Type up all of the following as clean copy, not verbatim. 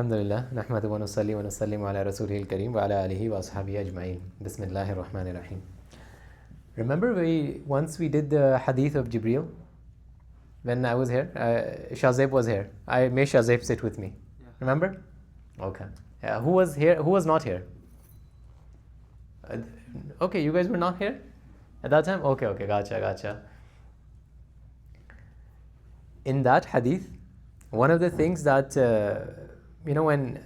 Alhamdulillah, nahmadu wa nusalli wa nusallimu ala rasulihil kareem wa ala alihi wa ashabihi ajma'in. Bismillahir Rahmanir Rahim. Remember once we did the Hadith of Jibreel? When I was here, Shazeb was here. I made Shazeb sit with me. Yeah. Remember? Okay. Who was here? Who was not here? Okay, you guys were not here at that time? Okay, gotcha. In that Hadith, one of the things that, when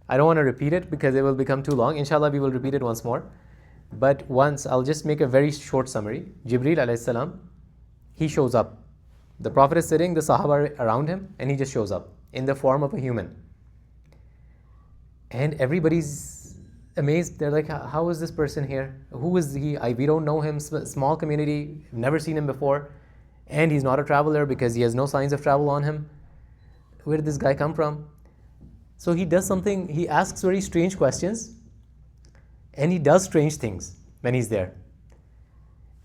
I don't want to repeat it because it will become too long. Inshallah, we will repeat it once more. But I'll just make a very short summary. Jibreel alayhi salam, he shows up. The Prophet is sitting, the Sahaba are around him, and he just shows up in the form of a human. And everybody's amazed. They're like, how is this person here? Who is he? We don't know him. Small community, never seen him before. And he's not a traveler because he has no signs of travel on him. Where did this guy come from? So he does something, he asks very strange questions, and he does strange things when he's there.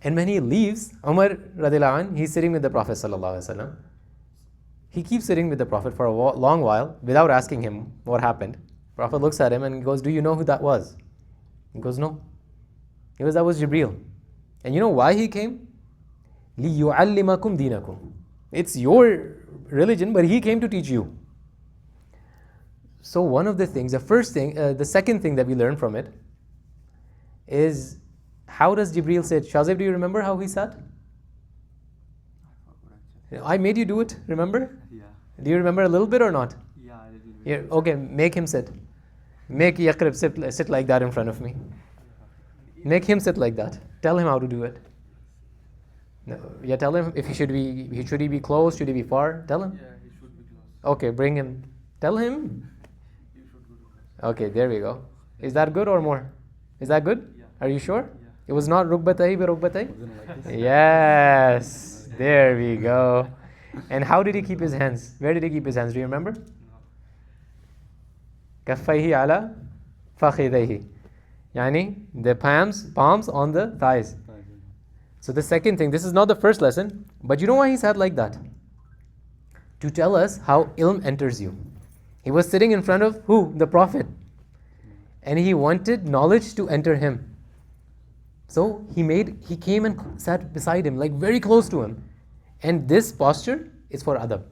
And when he leaves, Umar radiallahu anh, he's sitting with the Prophet sallallahu alaihi wasallam. He keeps sitting with the Prophet for a long while without asking him what happened. Prophet looks at him and goes, do you know who that was? He goes, no. He goes, that was Jibreel. And you know why he came? لِيُعَلِّمَكُمْ دِينَكُمْ. It's your religion, but he came to teach you. So one of the things, the second thing that we learn from it is, how does Jibreel sit? Shazib, do you remember how he sat? I made you do it, remember? Yeah. Do you remember a little bit or not? Yeah, a little bit. Here, okay, make him sit. Make Yaqrib sit like that in front of me. Make him sit like that. Tell him how to do it. No, yeah, tell him if should he be close, should he be far? Tell him. Yeah, he should be close. Okay, bring him. Tell him. You should go to close. Okay, there we go. Is that good or more? Is that good? Yeah. Are you sure? Yeah. It was not rukbatai bi rukbatai? Yes, there we go. And how did he keep his hands? Where did he keep his hands? Do you remember? No. Kaffaihi ala fakhidaihi. Yani, the palms on the thighs. So the second thing, this is not the first lesson, but you know why he sat like that? To tell us how ilm enters you. He was sitting in front of who? The Prophet. And he wanted knowledge to enter him. So he came and sat beside him, like very close to him. And this posture is for adab.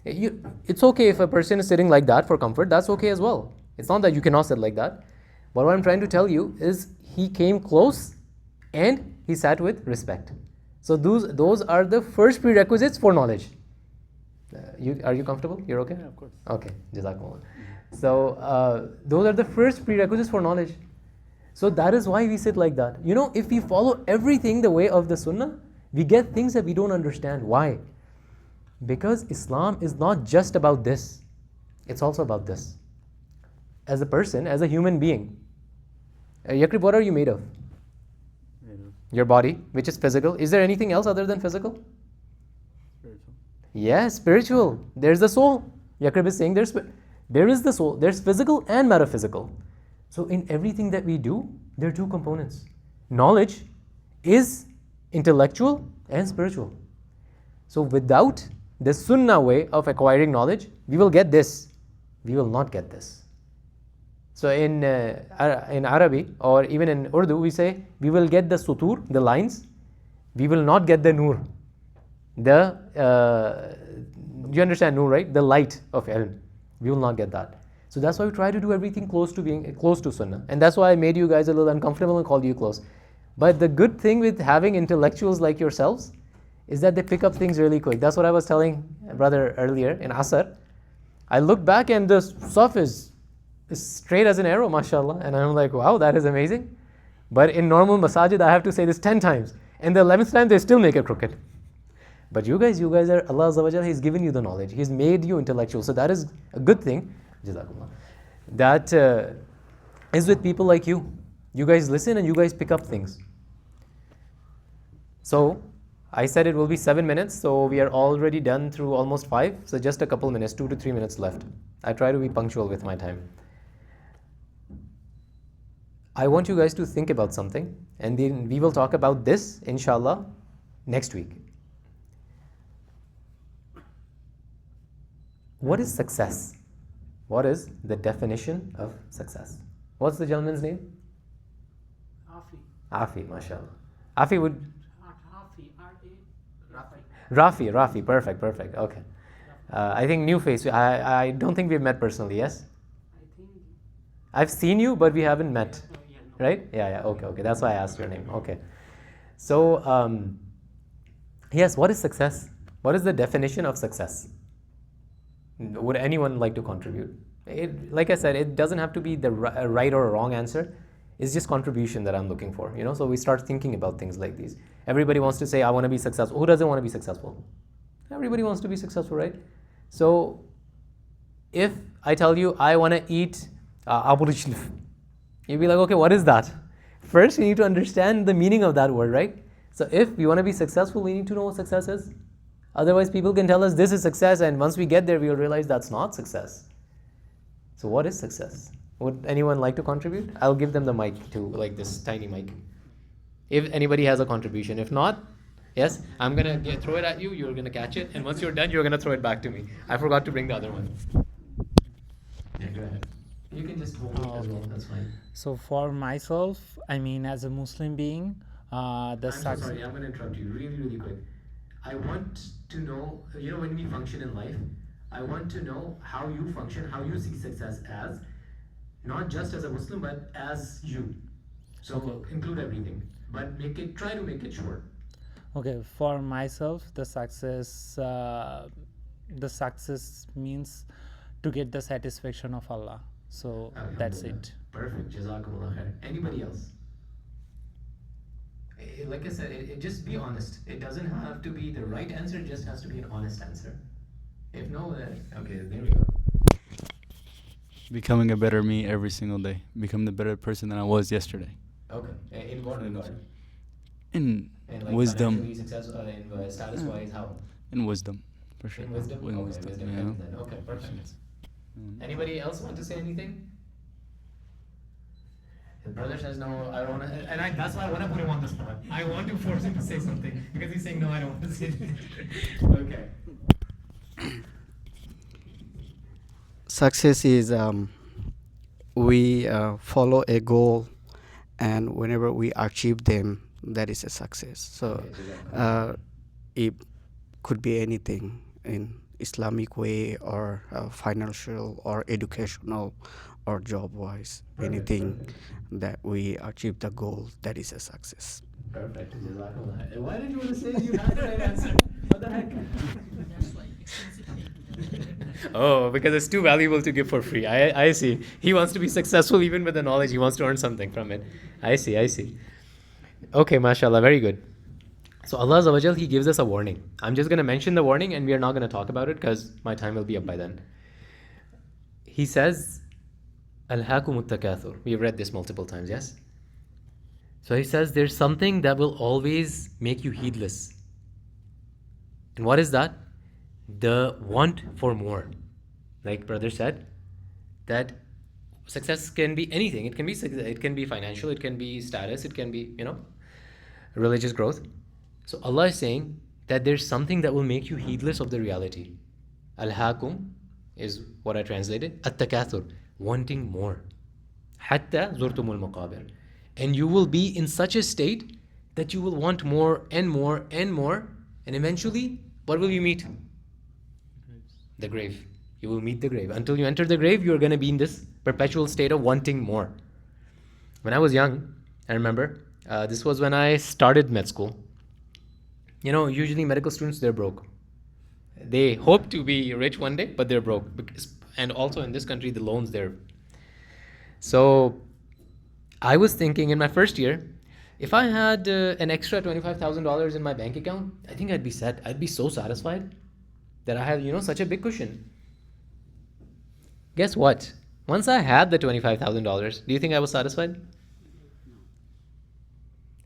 It's okay if a person is sitting like that for comfort, that's okay as well. It's not that you cannot sit like that. But what I'm trying to tell you is he came close and he sat with respect. So those are the first prerequisites for knowledge. Are you comfortable? You're okay? Yeah, of course. Okay, Jazakumullah. So those are the first prerequisites for knowledge. So that is why we sit like that. If we follow everything the way of the Sunnah, we get things that we don't understand. Why? Because Islam is not just about this. It's also about this. As a person, as a human being, Yaqrib, what are you made of? Your body, which is physical. Is there anything else other than physical? Spiritual. Yes, spiritual. There's the soul. Yaqrib is saying there is the soul. There's physical and metaphysical. So in everything that we do, there are two components. Knowledge is intellectual and spiritual. So without the Sunnah way of acquiring knowledge, we will get this. We will not get this. So in Arabic or even in Urdu, we say we will get the sutur, the lines. We will not get the nur. You understand nur, right? The light of ilm. We will not get that. So that's why we try to do everything close to Sunnah. And that's why I made you guys a little uncomfortable and called you close. But the good thing with having intellectuals like yourselves is that they pick up things really quick. That's what I was telling brother earlier in Asr. I look back and the saf is straight as an arrow, mashallah. And I'm like, wow, that is amazing. But in normal masajid, I have to say this 10 times. And the 11th time, they still make it crooked. But you guys are, Allah Azza wa Jalla, He's given you the knowledge. He's made you intellectual. So that is a good thing. Jazakumullah. That is with people like you. You guys listen and you guys pick up things. So I said it will be 7 minutes. So we are already done through almost 5. So just a couple minutes, 2 to 3 minutes left. I try to be punctual with my time. I want you guys to think about something, and then we will talk about this, inshallah, next week. What is success? What is the definition of success? What's the gentleman's name? Afi, mashallah. Afi would... Rafi, perfect. Okay. I think new face. I don't think we've met personally, yes? I've seen you, but we haven't met. Right? Yeah, okay. That's why I asked your name. Okay. So, yes, what is success? What is the definition of success? Would anyone like to contribute? Like I said, it doesn't have to be the right or wrong answer. It's just contribution that I'm looking for, So we start thinking about things like these. Everybody wants to say, I want to be successful. Who doesn't want to be successful? Everybody wants to be successful, right? So if I tell you, I want to eat aburichlif, you'll be like, okay, what is that? First, we need to understand the meaning of that word, right? So if we want to be successful, we need to know what success is. Otherwise, people can tell us this is success, and once we get there, we'll realize that's not success. So what is success? Would anyone like to contribute? I'll give them the mic too, like this tiny mic. If anybody has a contribution. If not, yes, I'm going to throw it at you, you're going to catch it, and once you're done, you're going to throw it back to me. I forgot to bring the other one. Yeah, go ahead. You can just hold it as well, that's fine. So for myself, as a Muslim being, I'm so sorry, I'm going to interrupt you really quick. I want to know, when we function in life, I want to know how you function, how you see success as, not just as a Muslim, but as you. So Okay. include everything, but try to make it short. Okay, for myself, the success means to get the satisfaction of Allah. So that's it. Perfect. Jazakumullah khair. Anybody else? Like I said, just be honest. It doesn't have to be the right answer, it just has to be an honest answer. If no, then okay, there we go. Becoming a better me every single day. Become the better person than I was yesterday. Okay. In what regard? In like wisdom. financially successful, in status-wise, how? In wisdom, for sure. In wisdom? In Okay, wisdom, wisdom you know? comes then. Okay, perfect. Anybody else want to say anything? His brother says no, I don't want to, and that's why I want to put him on the spot. I want to force him to say something because he's saying no, I don't want to say anything. Okay. Success is we follow a goal, and whenever we achieve them, that is a success. So it could be anything in Islamic way or financial or educational or job-wise. Anything that we achieve the goal, that is a success. Perfect. Jazakallah. Why did you want to say you had the right answer? What the heck? Oh, because it's too valuable to give for free. I see. He wants to be successful even with the knowledge. He wants to earn something from it. I see. Okay, mashallah. Very good. So Allah Azza wa Jal, He gives us a warning. I'm just going to mention the warning and we are not going to talk about it because my time will be up by then. He says, Alhaakumut takathur. We've read this multiple times, yes? So He says there's something that will always make you heedless. And what is that? The want for more. Like brother said, that success can be anything. It can be financial, it can be status, it can be, religious growth. So Allah is saying that there's something that will make you heedless of the reality. Al-Hakum is what I translated. At-takathur, wanting more. Hatta zurtumul maqabir. And you will be in such a state that you will want more and more and more. And eventually, what will you meet? The grave. You will meet the grave. Until you enter the grave, you're going to be in this perpetual state of wanting more. When I was young, I remember, this was when I started med school. Usually medical students, they're broke. They hope to be rich one day, but they're broke. And also in this country, the loans there. So I was thinking in my first year, if I had an extra $25,000 in my bank account, I think I'd be set. I'd be so satisfied that I had, such a big cushion. Guess what? Once I had the $25,000, do you think I was satisfied?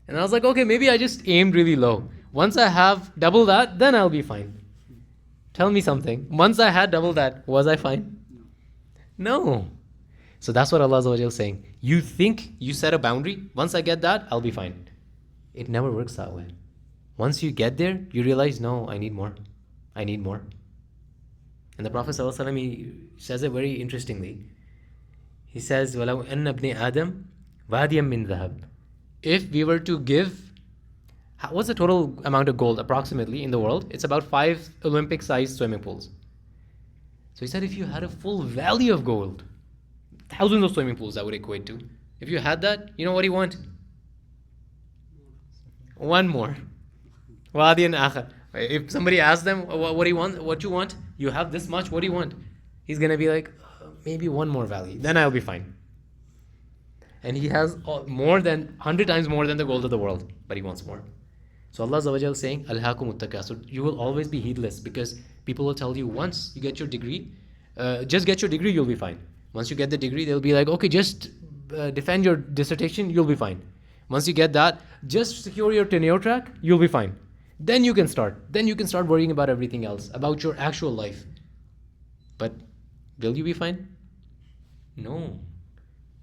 And I was like, okay, maybe I just aimed really low. Once I have double that, then I'll be fine. Tell me something. Once I had double that, was I fine? No. So that's what Allah is saying. You think you set a boundary. Once I get that, I'll be fine. It never works that way. Once you get there, you realize, no, I need more. And the Prophet ﷺ, he says it very interestingly. He says, وَلَوْ أَنَّ ابْنِ آدَمْ وَادِيًا مِّن ذَهَبٍ. If we were to give, what's the total amount of gold approximately in the world? It's about 5 Olympic-sized swimming pools. So he said, if you had a full valley of gold, thousands of swimming pools that would equate to. If you had that, you know what he want? One more. وَادِيًا آخَر. If somebody asks them, what do you want? What you want? You have this much, what do you want? He's going to be like, maybe one more valley. Then I'll be fine. And he has more than 100 times more than the gold of the world, but he wants more. So Allah Azza wa Jalla is saying, Alhaakumut takasur. You will always be heedless, because people will tell you, once you get your degree, just get your degree, you'll be fine. Once you get the degree, they'll be like, okay, just defend your dissertation, you'll be fine. Once you get that, just secure your tenure track, you'll be fine. Then you can start. Then you can start worrying about everything else, about your actual life. But will you be fine? No.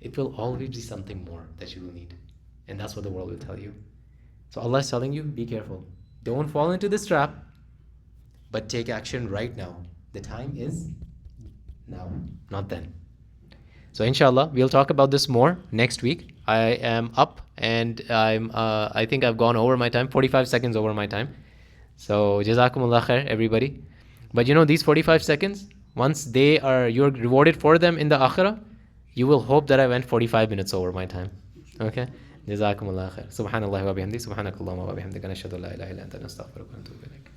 It will always be something more that you will need. And that's what the world will tell you. So Allah is telling you, be careful. Don't fall into this trap, but take action right now. The time is now, not then. So inshallah, we'll talk about this more next week. I am up and I think I've gone over my time, 45 seconds over my time. So jazakumullah khair, everybody. But you know, these 45 seconds, once you're rewarded for them in the akhirah, you will hope that I went 45 minutes over my time. Okay? Jazakumullah khair. Subhanallah wa bihamdi. Subhanakallahumma wa bihamdika. Nashhadu an la ilaha illa anta nastaghfiruka wa natubu ilayk.